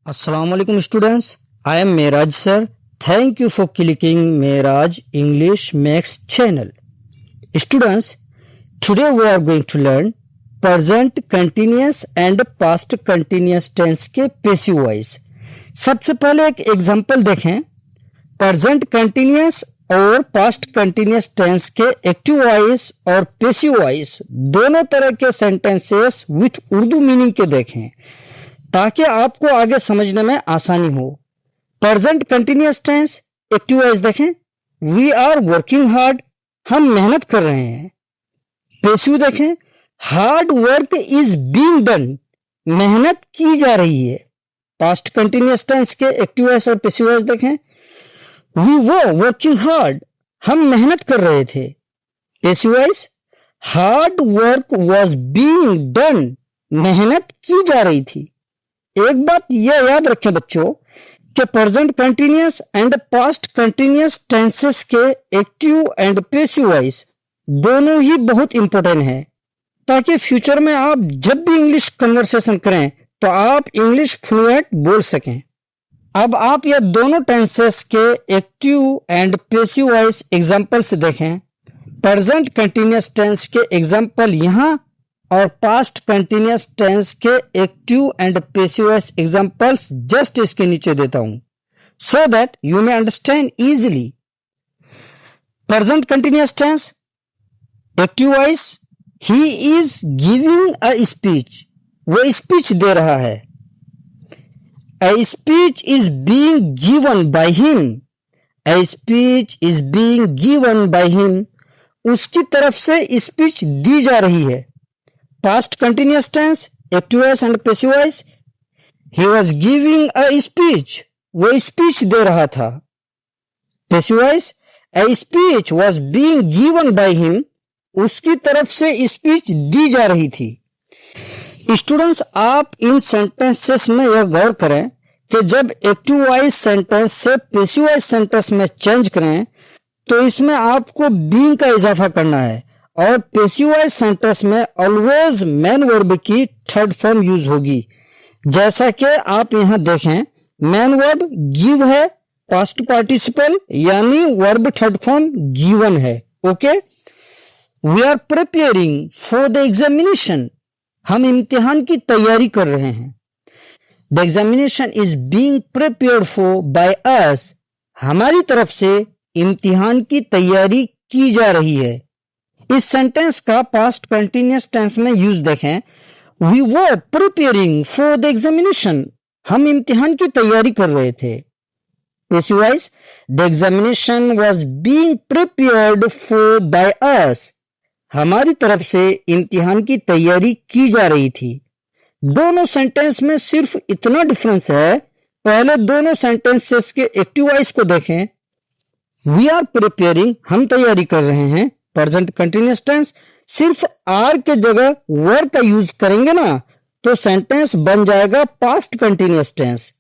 Assalamualaikum students. I am Mehraj sir. Thank you for clicking Mehraj English Max channel. Students, today we are going to learn present continuous and past continuous tense के passive voice. सबसे पहले एक example देखें. Present continuous और past continuous tense के active voice और passive voice दोनों तरह के सेंटेंसेस विथ उर्दू मीनिंग के देखें ताकि आपको आगे समझने में आसानी हो. Present continuous tense active voice देखें. वी आर वर्किंग हार्ड, हम मेहनत कर रहे हैं. पैसिव देखें. Hard work is being done, मेहनत की जा रही है. पास्ट कंटिन्यूअस टेंस के एक्टिव वॉइस और पैसिव वॉइस देखें. वी वर वर्किंग हार्ड, हम मेहनत कर रहे थे. Passive voice. Hard work was being done, मेहनत की जा रही थी. एक बात यह याद रखें बच्चों कि present continuous and past continuous tenses के एक्टिव एंड पैसिव वॉइस दोनों ही बहुत इंपॉर्टेंट है ताकि फ्यूचर में आप जब भी इंग्लिश कन्वर्सेशन करें तो आप इंग्लिश फ्लुएंट बोल सकें. अब आप यह दोनों टेंसेस के active and passive voice example से देखें. प्रेजेंट कंटिन्यूअस टेंस के एग्जांपल यहां और पास्ट कंटिन्यूअस टेंस के active and passive voice examples just इसके नीचे देता हूं so that you may understand easily. Present continuous tense active voice. He is giving a speech, वो स्पीच दे रहा है. A speech is being given by him. A speech is being given by him. उसकी तरफ से speech दी जा रही है. Past continuous tense, active voice and passive voice. He was giving a speech. वो स्पीच दे रहा था. Passive voice. A speech was being given by him. उसकी तरफ से स्पीच दी जा रही थी. स्टूडेंट्स, आप इन सेंटेंसेस में यह गौर करें कि जब एक्टिव वॉइस सेंटेंस से पैसिव वॉइस सेंटेंस में चेंज करें तो इसमें आपको बीइंग का इजाफा करना है और पैसिव वॉइस सेंटेंस में ऑलवेज मेन वर्ब की थर्ड फॉर्म यूज होगी. जैसा कि आप यहां देखें, मेन वर्ब गिव है, पास्ट पार्टिसिपल यानी वर्ब थर्ड फॉर्म गिवन है. Okay. We are preparing for the examination, हम इम्तिहान की तैयारी कर रहे हैं. The examination is being prepared for by us, हमारी तरफ से इम्तिहान की तैयारी की जा रही है. इस सेंटेंस का पास्ट कंटिन्यूअस टेंस में यूज देखें. We were preparing for the examination, हम इम्तिहान की तैयारी कर रहे थे. Passive voice. The examination was being prepared for by us, हमारी तरफ से इम्तिहान की तैयारी की जा रही थी. दोनों सेंटेंस में सिर्फ इतना डिफरेंस है. पहले दोनों सेंटेंसेस के एक्टिव वॉइस को देखें. वी आर प्रिपेयरिंग, हम तैयारी कर रहे हैं. प्रेजेंट कंटिन्यूअस टेंस, सिर्फ आर के जगह वर का यूज करेंगे ना तो सेंटेंस बन जाएगा पास्ट कंटिन्यूअस टेंस.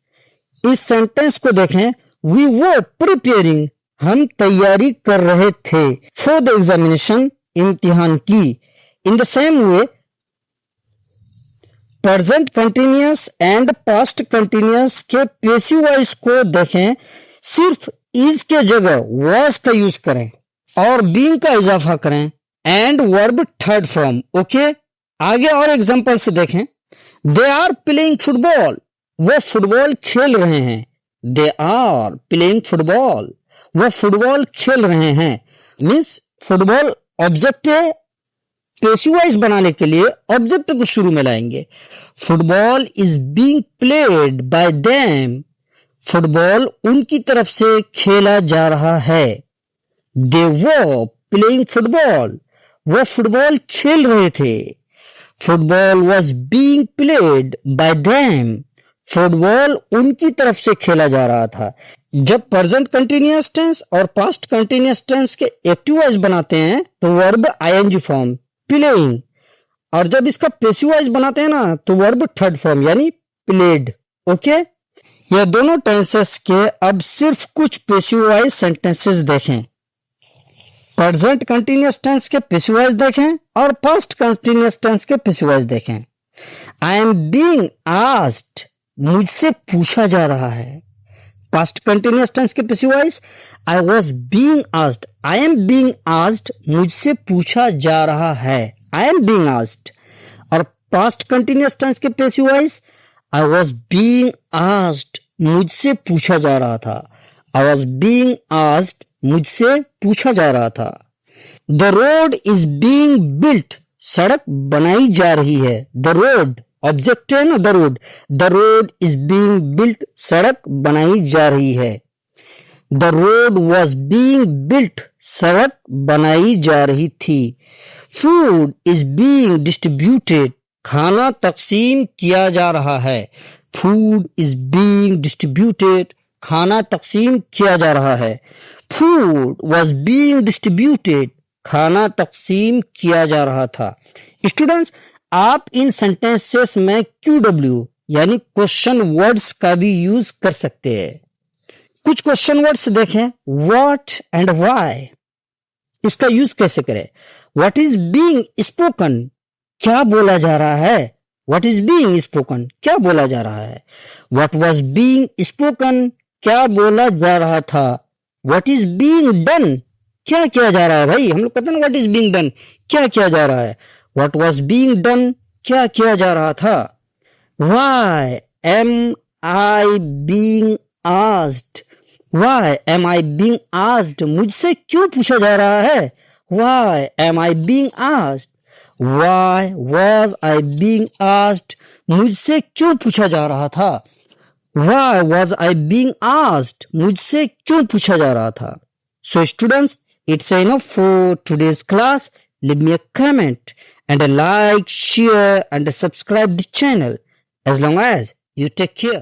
इस सेंटेंस को देखें. वी वर प्रिपेयरिंग, हम तैयारी कर रहे थे. फॉर द एग्जामिनेशन, इम्तिहान की. In the same way present continuous and past continuous के पैसिव वॉइस को देखें. सिर्फ इज के जगह वॉज का यूज करें और बीइंग का इजाफा करें and verb third form. Okay. आगे और एग्जांपल से देखें. दे आर प्लेइंग फुटबॉल, वो फुटबॉल खेल रहे हैं. दे आर प्लेइंग फुटबॉल, वो फुटबॉल खेल रहे हैं. मीन्स फुटबॉल ऑब्जेक्ट है. पैसिव वॉइस बनाने के लिए ऑब्जेक्ट को शुरू में लाएंगे. Football is being played by them, football उनकी तरफ से खेला जा रहा है. दे वर प्लेइंग फुटबॉल, वो फुटबॉल खेल रहे थे. Football was being played by them, football उनकी तरफ से खेला जा रहा था. जब प्रेजेंट कंटिन्यूअस टेंस और पास्ट कंटिन्यूअस टेंस के एक्टिव वॉइस बनाते हैं तो वर्ब आईएनजी फॉर्म प्लेइंग, और जब इसका पैसिव वॉइस बनाते हैं ना तो वर्ब थर्ड फॉर्म यानी प्लेड. ओके. ये दोनों टेंसेस के अब सिर्फ कुछ पैसिव वॉइस सेंटेंसेस देखें. प्रेजेंट कंटिन्यूअस टेंस के पैसिव वॉइस देखें और पास्ट कंटिन्यूअस टेंस के पैसिव वॉइस देखें. आई एम बीइंग आस्क्ड, मुझसे पूछा जा रहा है। पास्ट कंटिन्यूअस टेंस के passive voice I was being asked, I am being asked, मुझसे पूछा जा रहा है, आई एम बीइंग आस्क्ड। और पास्ट कंटिन्यूअस टेंस के passive voice I was being asked, मुझसे पूछा जा रहा था, आई वॉज बीइंग आस्क्ड, मुझसे पूछा जा रहा था। The road is being built, सड़क बनाई जा रही है। द रोड ऑब्जेक्ट है ना, the road is being built, सड़क बनाई जा रही है। The road was being built, सड़क बनाई जा रही थी। फूड इज बीइंग डिस्ट्रीब्यूटेड, खाना तकसीम किया जा रहा है। फूड इज बीइंग डिस्ट्रीब्यूटेड, खाना तकसीम किया जा रहा है। फूड वॉज बीइंग डिस्ट्रीब्यूटेड, खाना तकसीम किया जा रहा था। स्टूडेंट्स, आप इन सेंटेंसेस में QW यानी क्वेश्चन वर्ड्स का भी यूज कर सकते हैं। कुछ क्वेश्चन वर्ड्स देखें, व्हाट एंड व्हाई, इसका यूज कैसे करें। व्हाट इज बीइंग स्पोकन, क्या बोला जा रहा है। व्हाट इज बीइंग स्पोकन, क्या बोला जा रहा है। व्हाट वाज बीइंग स्पोकन, क्या बोला जा रहा था। व्हाट इज बीइंग डन, क्या किया जा रहा है। भाई हम लोग कहते हैं ना व्हाट इज बीइंग डन, क्या किया जा रहा है। व्हाट वाज बीइंग डन, क्या किया जा रहा था। Why am I being asked, why am I being asked, मुझसे क्यों पूछा जा रहा है। Why am I being asked. Why was I being asked, मुझसे क्यों पूछा जा रहा था। Why was I being asked, मुझसे क्यों पूछा जा रहा था। So students, it's enough for today's class. Leave me a comment and a like, share and subscribe the channel. As long as you take care.